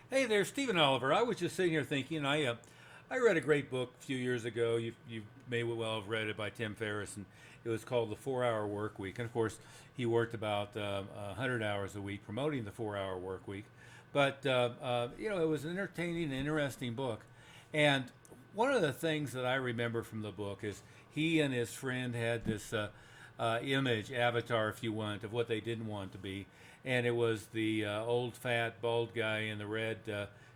Hey there, Stephen Oliver. I was just sitting here thinking. I read a great book a few years ago. You may well have read it by Tim Ferriss, and it was called The 4 Hour Work Week. And of course, he worked about 100 hours a week promoting the 4 Hour Work Week. But it was an entertaining and interesting book. And one of the things that I remember from the book is he and his friend had this image, avatar, if you want, of what they didn't want to be. And it was the old, fat, bald guy in the red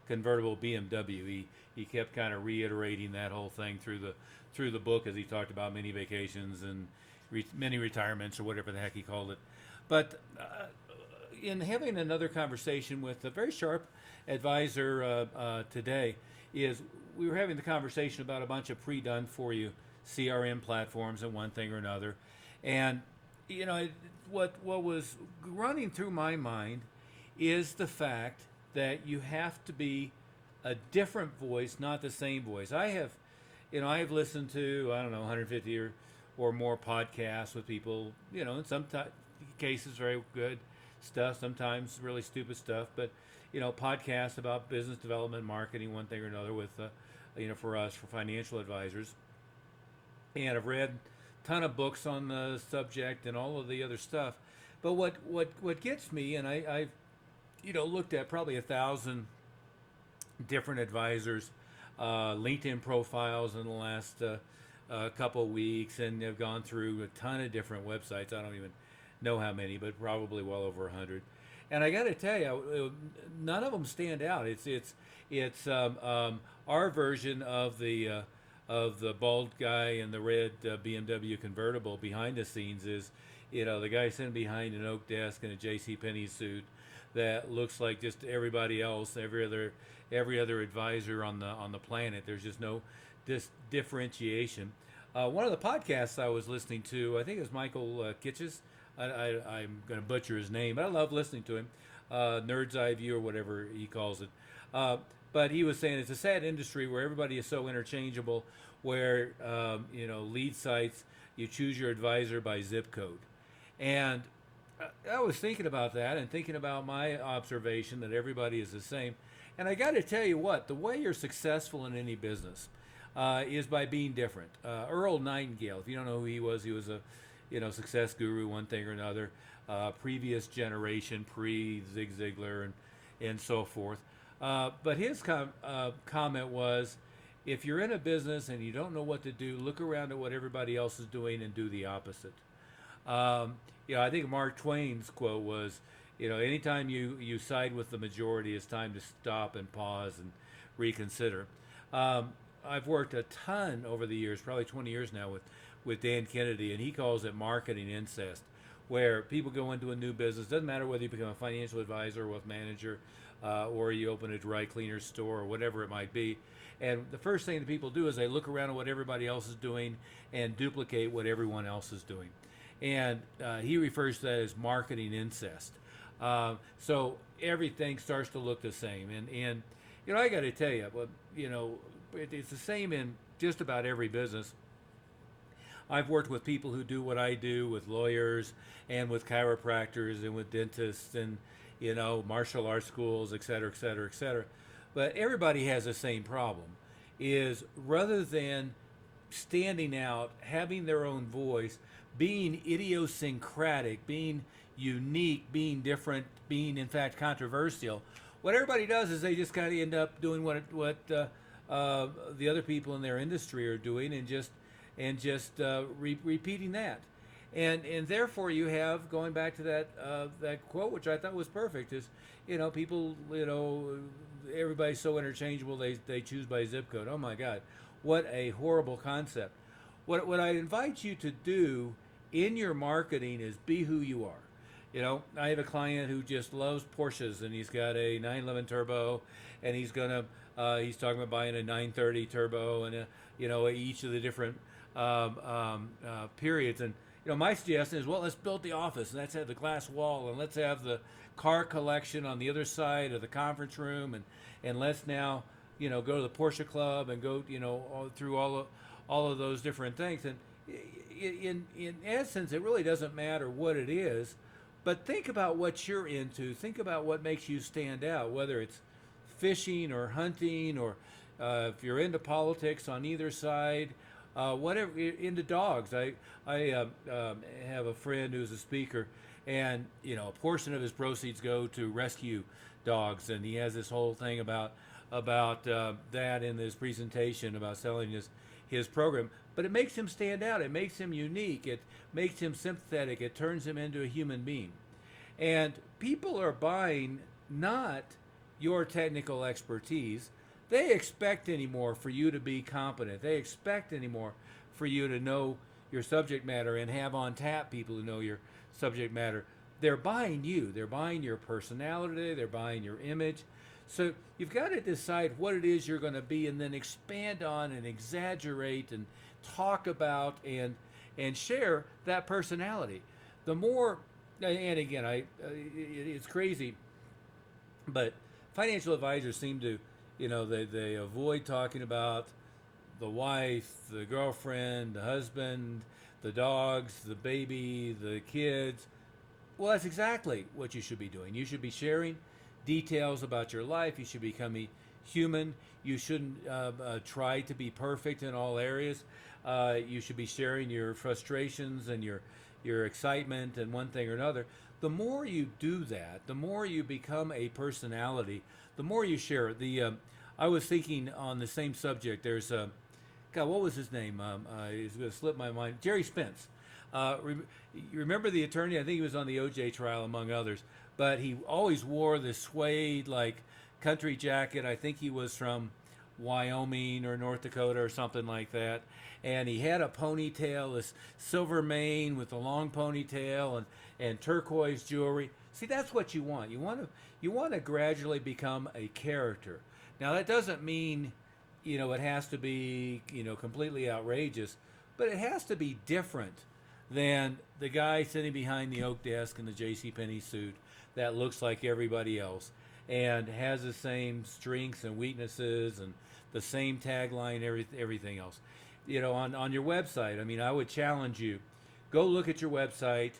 convertible BMW. He kept kind of reiterating that whole thing through the book as he talked about many vacations and many retirements or whatever the heck he called it. But in having another conversation with a very sharp advisor today, is we were having the conversation about a bunch of pre-done for you CRM platforms and one thing or another, and what was running through my mind is the fact that you have to be a different voice, not the same voice. I have listened to, I don't know, 150 or more podcasts with people, in some cases very good stuff, sometimes really stupid stuff, but podcasts about business development, marketing, one thing or another with for us, for financial advisors. And I've read a ton of books on the subject and all of the other stuff. But what gets me, and I've looked at probably 1,000 different advisors, LinkedIn profiles in the last couple of weeks, and have gone through a ton of different websites. I don't even know how many, but probably well over 100. And I got to tell you, none of them stand out. It's our version of the bald guy in the red BMW convertible behind the scenes is, the guy sitting behind an oak desk in a J.C. Penney suit that looks like just everybody else, every other advisor on the planet. There's just no differentiation. One of the podcasts I was listening to, I think it was Michael Kitches. I'm going to butcher his name, but I love listening to him. Nerd's Eye View or whatever he calls it. But he was saying it's a sad industry where everybody is so interchangeable, where lead sites, you choose your advisor by zip code. And I was thinking about that and thinking about my observation that everybody is the same. And I got to tell you what, the way you're successful in any business is by being different. Earl Nightingale, if you don't know who he was a success guru, one thing or another, previous generation, pre Zig Ziglar and so forth. But his comment was, if you're in a business and you don't know what to do, look around at what everybody else is doing and do the opposite. I think Mark Twain's quote was, anytime you side with the majority, it's time to stop and pause and reconsider. I've worked a ton over the years, probably 20 years now, with Dan Kennedy, and he calls it marketing incest, where people go into a new business. Doesn't matter whether you become a financial advisor or wealth manager, or you open a dry cleaner store or whatever it might be. And the first thing that people do is they look around at what everybody else is doing and duplicate what everyone else is doing. And he refers to that as marketing incest. So everything starts to look the same. And I got to tell you, it's the same in just about every business. I've worked with people who do what I do, with lawyers and with chiropractors and with dentists and martial arts schools, et cetera, et cetera, et cetera. But everybody has the same problem, is rather than standing out, having their own voice, being idiosyncratic, being unique, being different, being in fact controversial, what everybody does is they just kind of end up doing what the other people in their industry are doing, and just repeating that. And therefore you have, going back to that quote, which I thought was perfect, is people, everybody's so interchangeable, they choose by zip code. Oh my God, what a horrible concept. What I invite you to do in your marketing is be who you are. I have a client who just loves Porsches, and he's got a 911 turbo, and he's talking about buying a 930 turbo, and each of the different periods. And my suggestion is, well, let's build the office, and let's have the glass wall, and let's have the car collection on the other side of the conference room, and let's now go to the Porsche Club and go through all of those different things. And in essence, it really doesn't matter what it is, but think about what you're into. Think about what makes you stand out, whether it's fishing or hunting, or if you're into politics on either side, whatever, into dogs. I have a friend who's a speaker, and a portion of his proceeds go to rescue dogs, and he has this whole thing about that in his presentation about selling his program. But it makes him stand out. It makes him unique. It makes him sympathetic. It turns him into a human being. And people are buying not your technical expertise. They expect anymore for you to be competent. They expect anymore for you to know your subject matter and have on tap people who know your subject matter. They're buying you. They're buying your personality. They're buying your image. So you've got to decide what it is you're going to be, and then expand on and exaggerate and talk about and share that personality. The more, and again, it's crazy, but financial advisors seem to, they avoid talking about the wife, the girlfriend, the husband, the dogs, the baby, the kids. Well, that's exactly what you should be doing. You should be sharing details about your life. You should become a human. You shouldn't try to be perfect in all areas. You should be sharing your frustrations and your excitement and one thing or another. The more you do that, the more you become a personality, the more you share it. I was thinking on the same subject. There's God, what was his name? It's going to slip my mind. Jerry Spence. You remember the attorney? I think he was on the OJ trial, among others. But he always wore this suede, country jacket. I think he was from Wyoming or North Dakota or something like that. And he had a ponytail, this silver mane with a long ponytail and turquoise jewelry. See, that's what you want. You want to gradually become a character. Now, that doesn't mean, it has to be, completely outrageous, but it has to be different than the guy sitting behind the oak desk in the JCPenney suit that looks like everybody else and has the same strengths and weaknesses and the same tagline, everything else. On your website, I would challenge you, go look at your website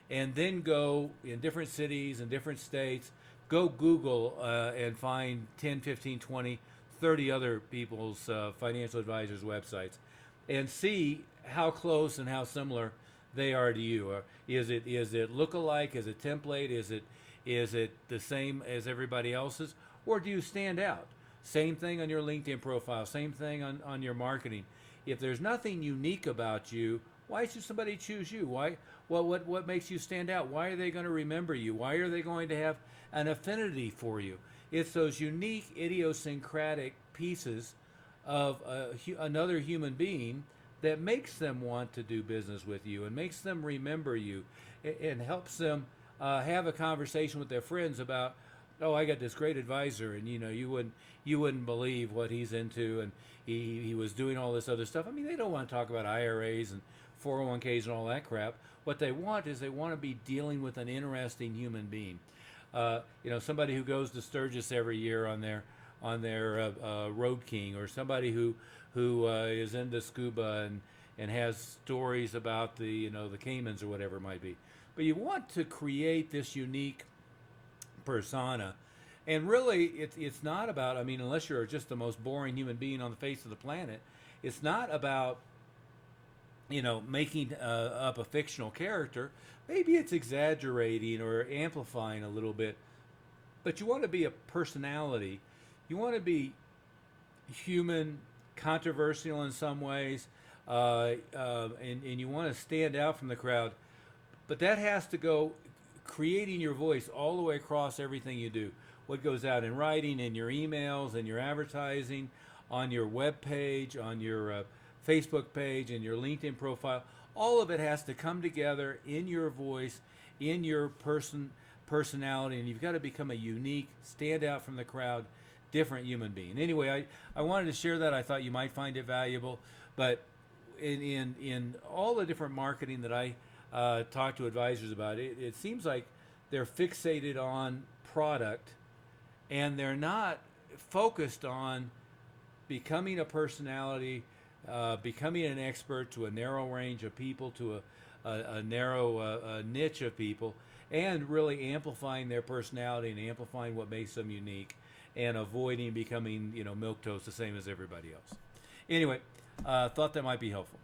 and then go in different cities and different states, go Google and find 10, 15, 20, 30 other people's financial advisors' websites and see how close and how similar they are to you. Is it look-alike? Is it template? Is it the same as everybody else's? Or do you stand out? Same thing on your LinkedIn profile, same thing on your marketing. If there's nothing unique about you, why should somebody choose you? Why? Well, what makes you stand out? Why are they going to remember you? Why are they going to have an affinity for you? It's those unique, idiosyncratic pieces of another human being that makes them want to do business with you and makes them remember you and helps them have a conversation with their friends about, oh, I got this great advisor, and you wouldn't believe what he's into, and he was doing all this other stuff. They don't want to talk about IRAs and 401ks and all that crap. What they want is they want to be dealing with an interesting human being. Somebody who goes to Sturgis every year on their Road King, or somebody who is into scuba and has stories about the Caymans or whatever it might be. But you want to create this unique persona, and really it's not about, unless you're just the most boring human being on the face of the planet, it's not about making up a fictional character. Maybe it's exaggerating or amplifying a little bit, but you want to be a personality. You want to be human, controversial in some ways, and you want to stand out from the crowd. But that has to go creating your voice all the way across everything you do. What goes out in writing, in your emails, in your advertising, on your web page, on your Facebook page, and your LinkedIn profile. All of it has to come together in your voice, in your personality, and you've got to become a unique, stand out from the crowd, different human being. Anyway, I wanted to share that. I thought you might find it valuable. But in all the different marketing that I talk to advisors about, it seems like they're fixated on product, and they're not focused on becoming a personality, becoming an expert to a narrow range of people, to a narrow niche of people, and really amplifying their personality and amplifying what makes them unique, and avoiding becoming milquetoast the same as everybody else. Anyway, thought that might be helpful.